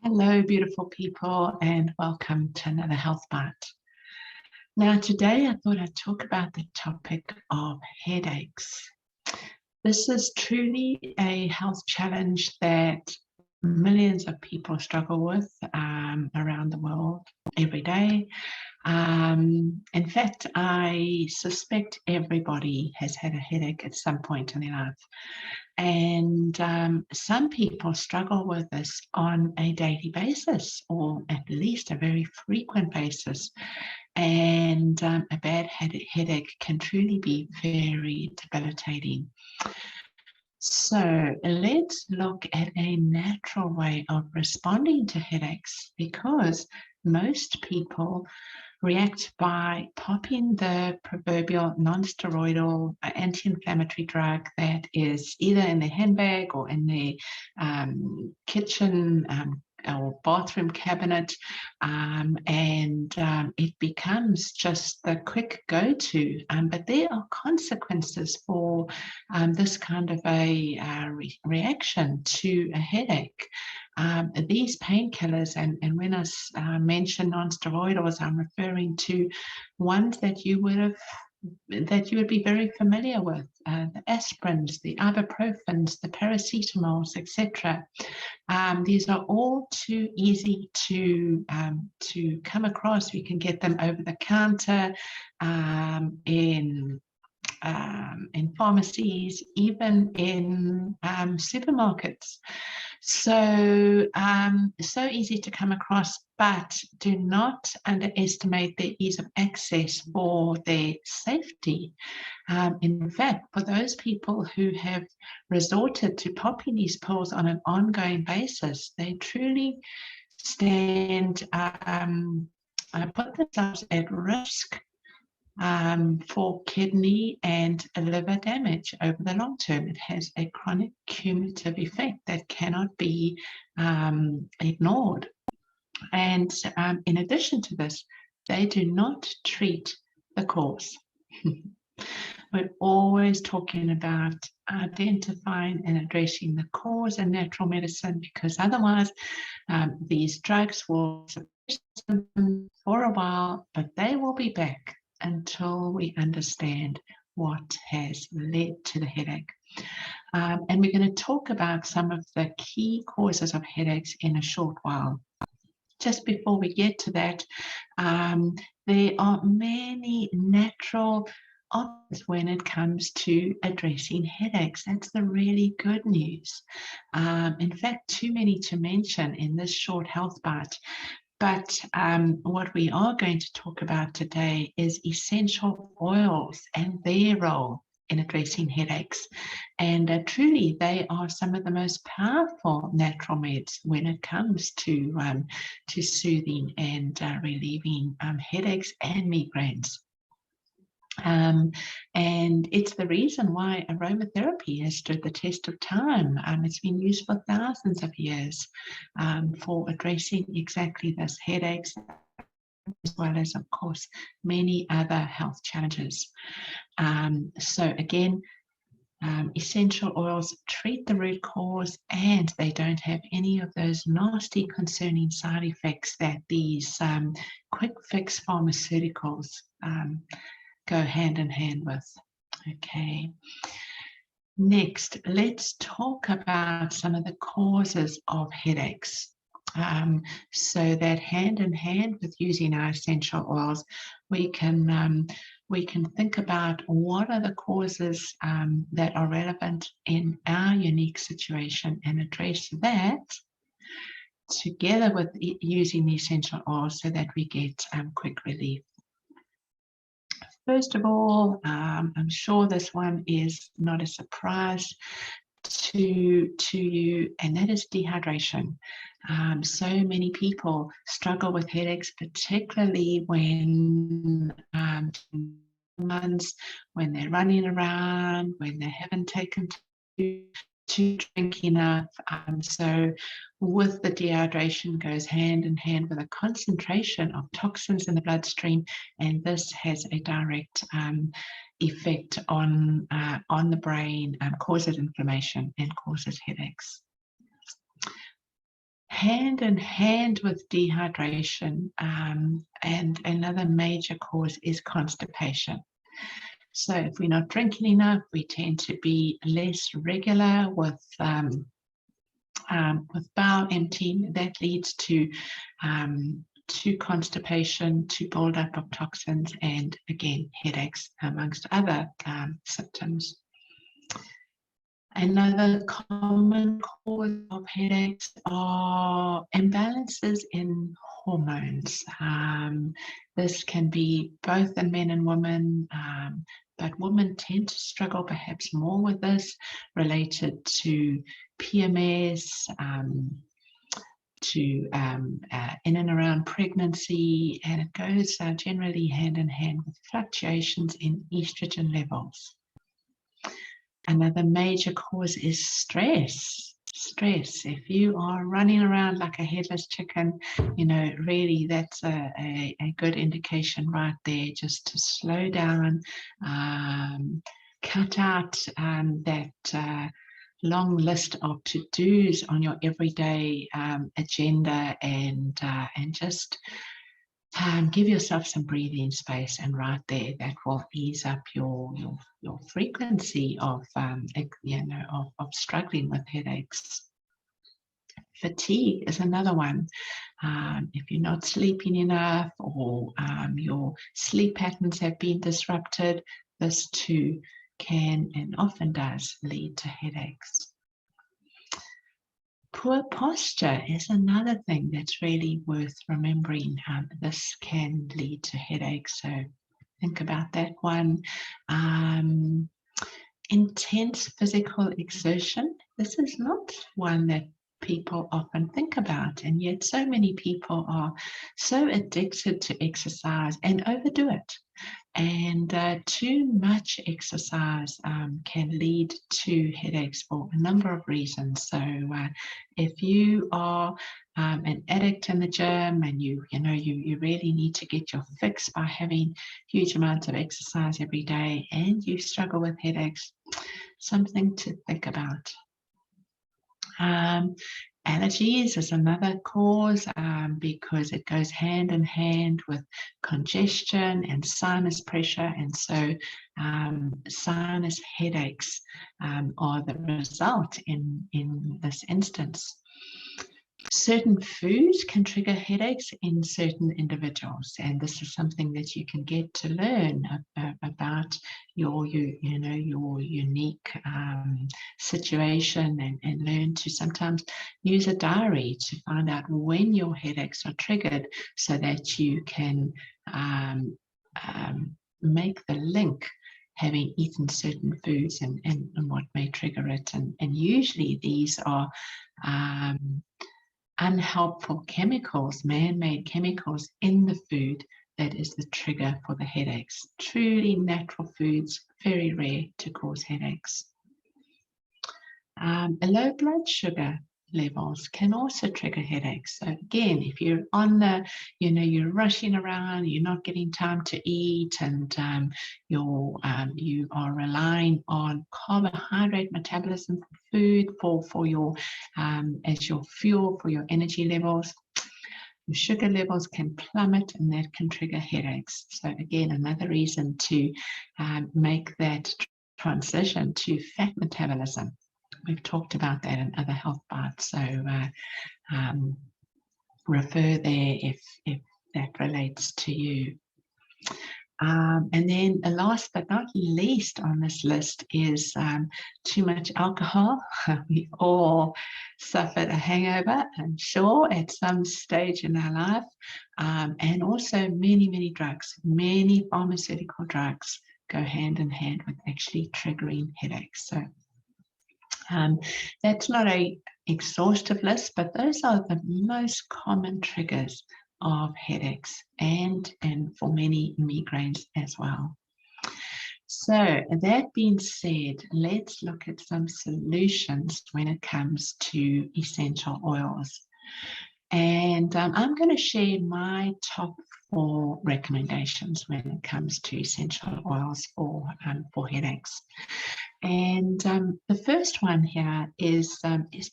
Hello, beautiful people, and welcome to another Health Bite. Now, today I thought I'd talk about the topic of headaches. This is truly a health challenge that millions of people struggle with around the world every day. In fact, I suspect everybody has had a headache at some point in their life. And some people struggle with this on a daily basis, or at least a very frequent basis. And a bad headache can truly be very debilitating. So let's look at a natural way of responding to headaches, because most people react by popping the proverbial non-steroidal anti-inflammatory drug that is either in their handbag or in their kitchen or bathroom cabinet, and it becomes just the quick go-to. But there are consequences for this kind of a reaction to a headache. These painkillers, and when I mention non-steroidals, I'm referring to ones that you would be very familiar with, the aspirins, the ibuprofens, the paracetamols, etc. These are all too easy to come across. We can get them over the counter in pharmacies, even in supermarkets. So easy to come across, but do not underestimate their ease of access or their safety. In fact, for those people who have resorted to popping these pills on an ongoing basis, they truly put themselves at risk for kidney and liver damage over the long term. It has a chronic cumulative effect that cannot be ignored. And in addition to this, they do not treat the cause. We're always talking about identifying and addressing the cause in natural medicine, because otherwise these drugs will suppress them for a while, but they will be back until we understand what has led to the headache. And we're going to talk about some of the key causes of headaches in a short while. Just before we get to that, there are many natural options when it comes to addressing headaches. That's the really good news. In fact, too many to mention in this short health bite. But what we are going to talk about today is essential oils and their role in addressing headaches. And truly, they are some of the most powerful natural meds when it comes to soothing and relieving headaches and migraines. And it's the reason why aromatherapy has stood the test of time. It's been used for thousands of years for addressing exactly this, headaches, as well as, of course, many other health challenges. So again, essential oils treat the root cause, and they don't have any of those nasty, concerning side effects that these quick fix pharmaceuticals go hand in hand with. Okay. Next, let's talk about some of the causes of headaches. So that hand in hand with using our essential oils, we can think about what are the causes that are relevant in our unique situation and address that together with using the essential oils so that we get quick relief. First of all, I'm sure this one is not a surprise to you, and that is dehydration. So many people struggle with headaches, particularly when when they're running around, when they haven't taken to drink enough. So with the dehydration goes hand in hand with a concentration of toxins in the bloodstream, and this has a direct effect on the brain, causes inflammation and causes headaches. hand in hand with dehydration, and another major cause is constipation. So if we're not drinking enough, we tend to be less regular with bowel emptying. That leads to constipation, to buildup of toxins, and again, headaches, amongst other symptoms. Another common cause of headaches are imbalances in hormones. This can be both in men and women, but women tend to struggle perhaps more with this, related to PMS, to in and around pregnancy, and it goes generally hand in hand with fluctuations in estrogen levels. Another major cause is stress. Stress. If you are running around like a headless chicken, really that's a good indication right there, just to slow down, cut out that long list of to-dos on your everyday agenda, and just give yourself some breathing space, and right there, that will ease up your frequency of struggling with headaches. Fatigue is another one. If you're not sleeping enough, or your sleep patterns have been disrupted, this too can and often does lead to headaches. Poor posture is another thing that's really worth remembering. This can lead to headaches, so think about that one. Intense physical exertion. This is not one that people often think about, and yet so many people are so addicted to exercise and overdo it. And too much exercise can lead to headaches for a number of reasons. So if you are an addict in the gym, and you really need to get your fix by having huge amounts of exercise every day, and you struggle with headaches, something to think about. Allergies is another cause, because it goes hand in hand with congestion and sinus pressure, and so sinus headaches are the result in this instance. Certain foods can trigger headaches in certain individuals, and this is something that you can get to learn about your unique situation, and learn to sometimes use a diary to find out when your headaches are triggered, so that you can make the link, having eaten certain foods and what may trigger it. And usually these are unhelpful chemicals, man-made chemicals in the food, that is the trigger for the headaches. Truly natural foods, very rare to cause headaches. Low blood sugar levels can also trigger headaches. So again, if you're on the, you're rushing around, you're not getting time to eat, and you are relying on carbohydrate metabolism for food, for your as your fuel for your energy levels, your sugar levels can plummet, and that can trigger headaches. So again, another reason to make that transition to fat metabolism. We've talked about that in other health bites, so refer there if that relates to you. And then last but not least on this list is too much alcohol. We all suffered a hangover, I'm sure, at some stage in our life, and also many drugs, many pharmaceutical drugs go hand in hand with actually triggering headaches. So that's not an exhaustive list, but those are the most common triggers of headaches, and for many migraines as well. So that being said, let's look at some solutions when it comes to essential oils. And I'm going to share my top 4 recommendations when it comes to essential oils for headaches. And the first one here is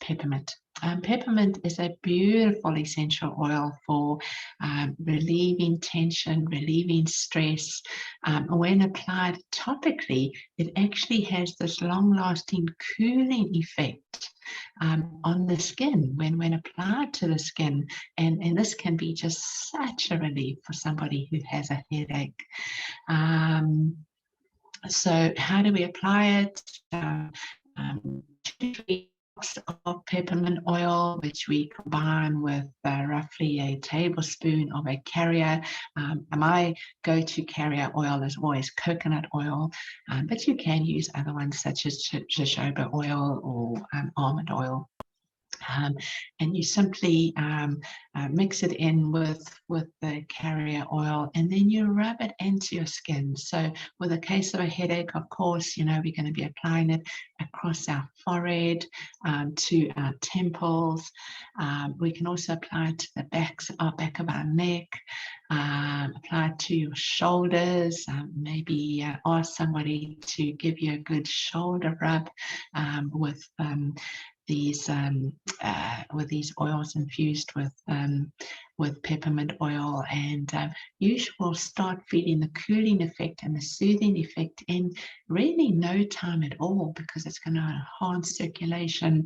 peppermint. Peppermint is a beautiful essential oil for relieving tension, relieving stress. When applied topically, it actually has this long-lasting cooling effect on the skin when applied to the skin. And this can be just such a relief for somebody who has a headache. So how do we apply it? 2 drops of peppermint oil, which we combine with roughly a tablespoon of a carrier. My go-to carrier oil is always coconut oil, but you can use other ones such as jojoba oil or almond oil. And you simply mix it in with the carrier oil, and then you rub it into your skin. So with a case of a headache, of course, we're going to be applying it across our forehead, to our temples. We can also apply it to the back of our neck, apply it to your shoulders, maybe ask somebody to give you a good shoulder rub with these oils infused with peppermint oil, and you will start feeling the cooling effect and the soothing effect in really no time at all, because it's going to enhance circulation,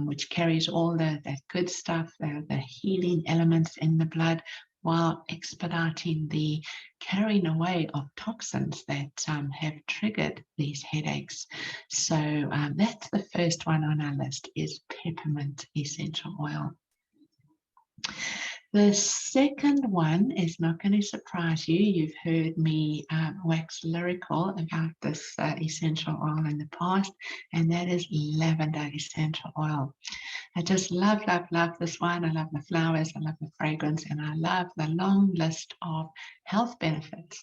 which carries all that good stuff, the healing elements in the blood, while expediting the carrying away of toxins that have triggered these headaches. So that's the first one on our list, is peppermint essential oil. The second one is not going to surprise you. You've heard me wax lyrical about this essential oil in the past, and that is lavender essential oil. I just love this one. I love the flowers, I love the fragrance, and I love the long list of health benefits.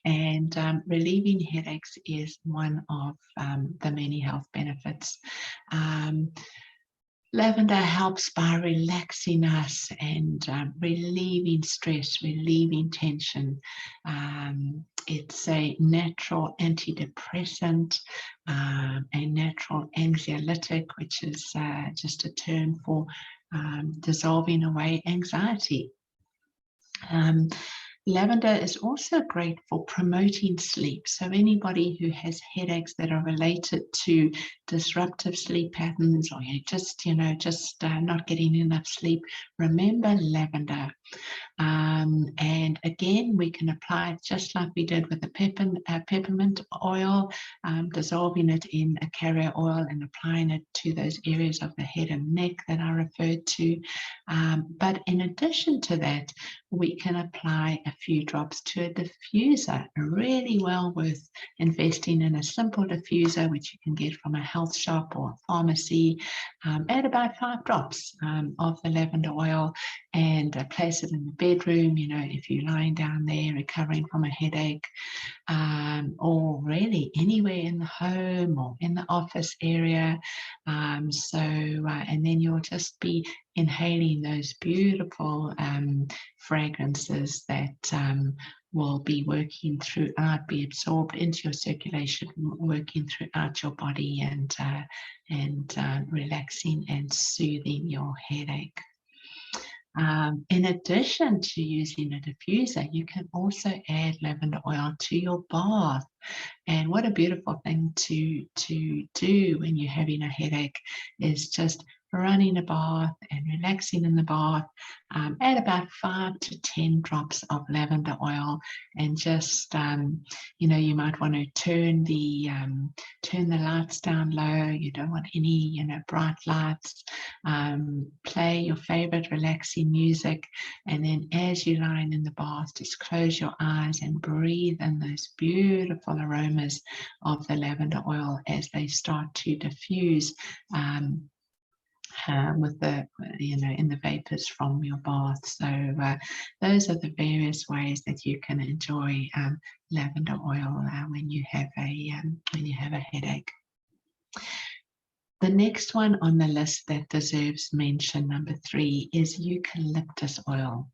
And relieving headaches is one of the many health benefits. Lavender helps by relaxing us and relieving stress, relieving tension. It's a natural antidepressant, a natural anxiolytic, which is just a term for dissolving away anxiety. Lavender is also great for promoting sleep. So anybody who has headaches that are related to disruptive sleep patterns, or just not getting enough sleep, remember lavender. And again, we can apply it just like we did with the peppermint oil, dissolving it in a carrier oil and applying it to those areas of the head and neck that I referred to. But in addition to that, we can apply a few drops to a diffuser. Really well worth investing in a simple diffuser, which you can get from a health shop or a pharmacy. Add about 5 drops of the lavender oil and place it in the bedroom, if you're lying down there recovering from a headache, or really anywhere in the home or in the office area. And then you'll just be inhaling those beautiful fragrances that will be working throughout, be absorbed into your circulation, working throughout your body, and relaxing and soothing your headache. In addition to using a diffuser, you can also add lavender oil to your bath. And what a beautiful thing to do when you're having a headache is just running a bath and relaxing in the bath. Add about 5 to 10 drops of lavender oil, and just you might want to turn the lights down low. You don't want any bright lights. Play your favorite relaxing music, and then as you're lying in the bath, just close your eyes and breathe in those beautiful aromas of the lavender oil as they start to diffuse with the in the vapors from your bath. So those are the various ways that you can enjoy lavender oil when you have a headache. The next one on the list that deserves mention, number 3, is eucalyptus oil.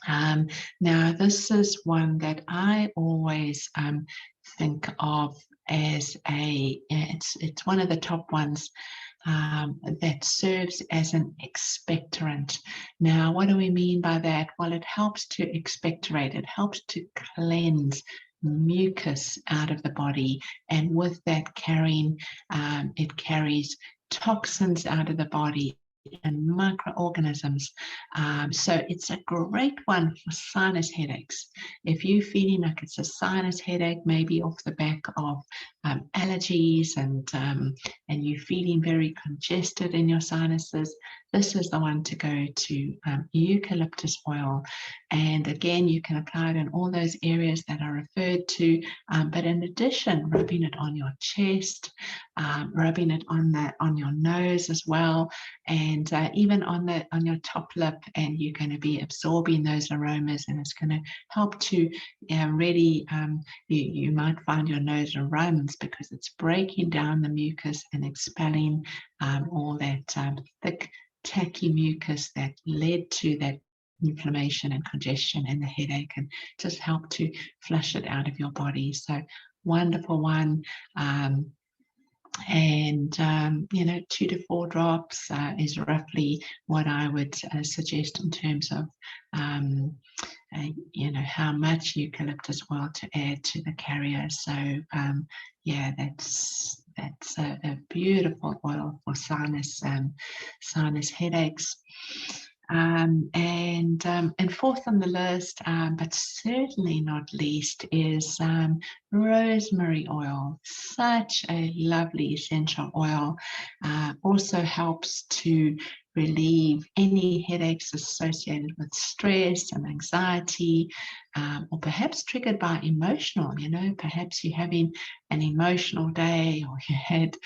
Now, this is one that I always think of as it's one of the top ones that serves as an expectorant. Now, what do we mean by that? Well, it helps to expectorate, it helps to cleanse mucus out of the body, and with that it carries toxins out of the body and microorganisms. So it's a great one for sinus headaches. If you're feeling like it's a sinus headache, maybe off the back of allergies, and you're feeling very congested in your sinuses, this is the one to go to. Eucalyptus oil, and again, you can apply it in all those areas that are referred to, but in addition, rubbing it on your chest, rubbing it on your nose as well, and even on your top lip, and you're going to be absorbing those aromas, and it's going to help to really, you might find your nose runs because it's breaking down the mucus and expelling all that thick, tacky mucus that led to that inflammation and congestion and the headache, and just help to flush it out of your body. So wonderful one. And 2 to 4 drops is roughly what I would suggest in terms of how much eucalyptus oil to add to the carrier. So yeah, that's a beautiful oil for sinus headaches. And fourth on the list, but certainly not least, is rosemary oil. Such a lovely essential oil. Also helps to relieve any headaches associated with stress and anxiety, or perhaps triggered by emotional, perhaps you're having an emotional day, or you had,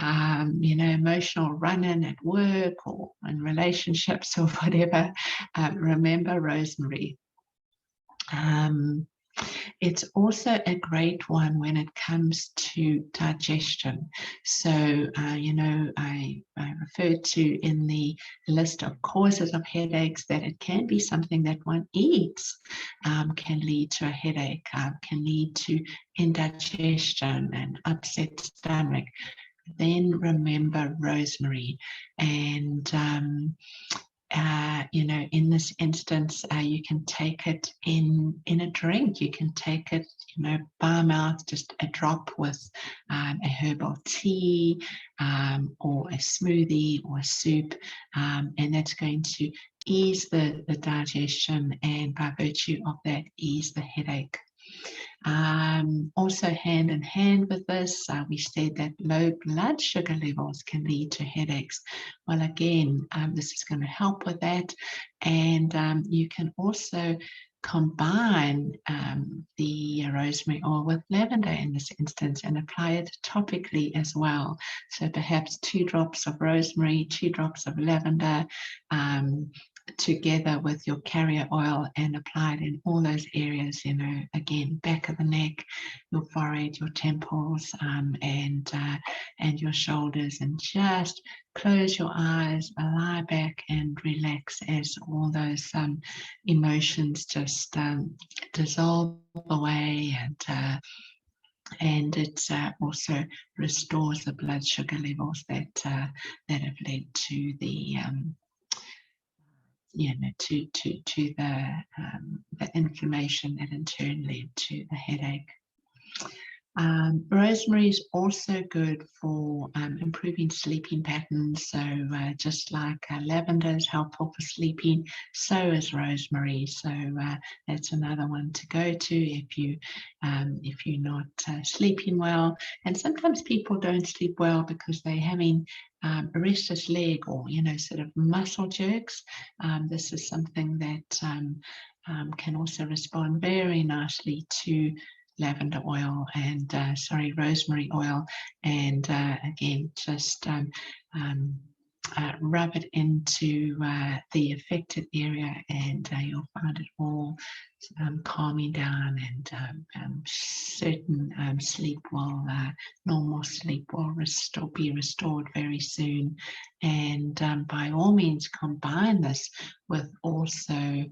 emotional run-in at work or in relationships or whatever. Remember rosemary. It's also a great one when it comes to digestion. So, I referred to in the list of causes of headaches that it can be something that one eats, can lead to a headache, can lead to indigestion and upset stomach. Then remember rosemary. And in this instance, you can take it in a drink. You can take it, by mouth, just a drop with a herbal tea, or a smoothie or a soup, and that's going to ease the digestion, and by virtue of that, ease the headache. Also, hand in hand with this, we said that low blood sugar levels can lead to headaches. Well, again, this is going to help with that, and you can also combine the rosemary oil with lavender in this instance and apply it topically as well. So perhaps 2 drops of rosemary, 2 drops of lavender, together with your carrier oil, and apply it in all those areas, again, back of the neck, your forehead, your temples, and your shoulders, and just close your eyes, lie back and relax as all those emotions just dissolve away, and it also restores the blood sugar levels that have led to the to the inflammation that in turn led to the headache. Rosemary is also good for improving sleeping patterns. So just like lavender is helpful for sleeping, so is rosemary. So that's another one to go to if you're not sleeping well. And sometimes people don't sleep well because they're having a restless leg, or sort of muscle jerks. This is something that can also respond very nicely to lavender oil and rosemary oil, and again, just rub it into the affected area, and you'll find it all calming down, and certain sleep will, normal sleep will be restored very soon. And by all means, combine this with also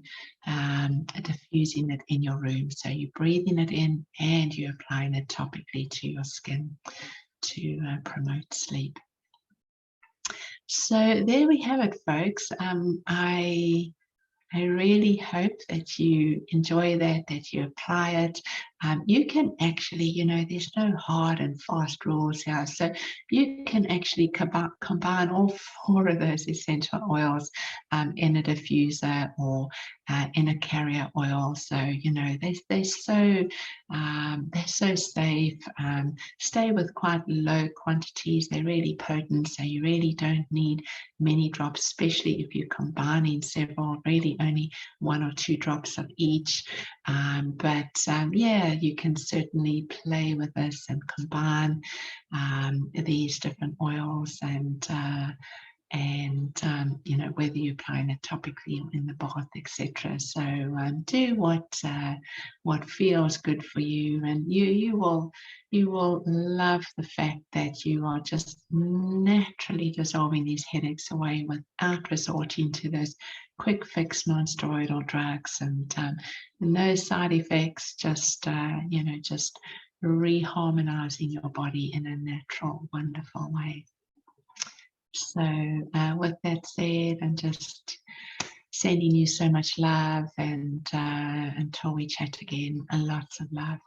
diffusing it in your room. So you're breathing it in and you're applying it topically to your skin to promote sleep. So there we have it, folks. I really hope that you enjoy that you apply it. You can actually, there's no hard and fast rules here. So you can actually combine all four of those essential oils in a diffuser or in a carrier oil. So, they're so safe. Stay with quite low quantities. They're really potent, so you really don't need many drops, especially if you're combining several, really only 1 or 2 drops of each. Yeah, you can certainly play with this and combine these different oils and whether you're applying it topically or in the bath, etc. So do what feels good for you, and you will love the fact that you are just naturally dissolving these headaches away without resorting to those quick fix non-steroidal drugs and those side effects. Just reharmonizing your body in a natural, wonderful way. So with that said, I'm just sending you so much love, and until we chat again, lots of love.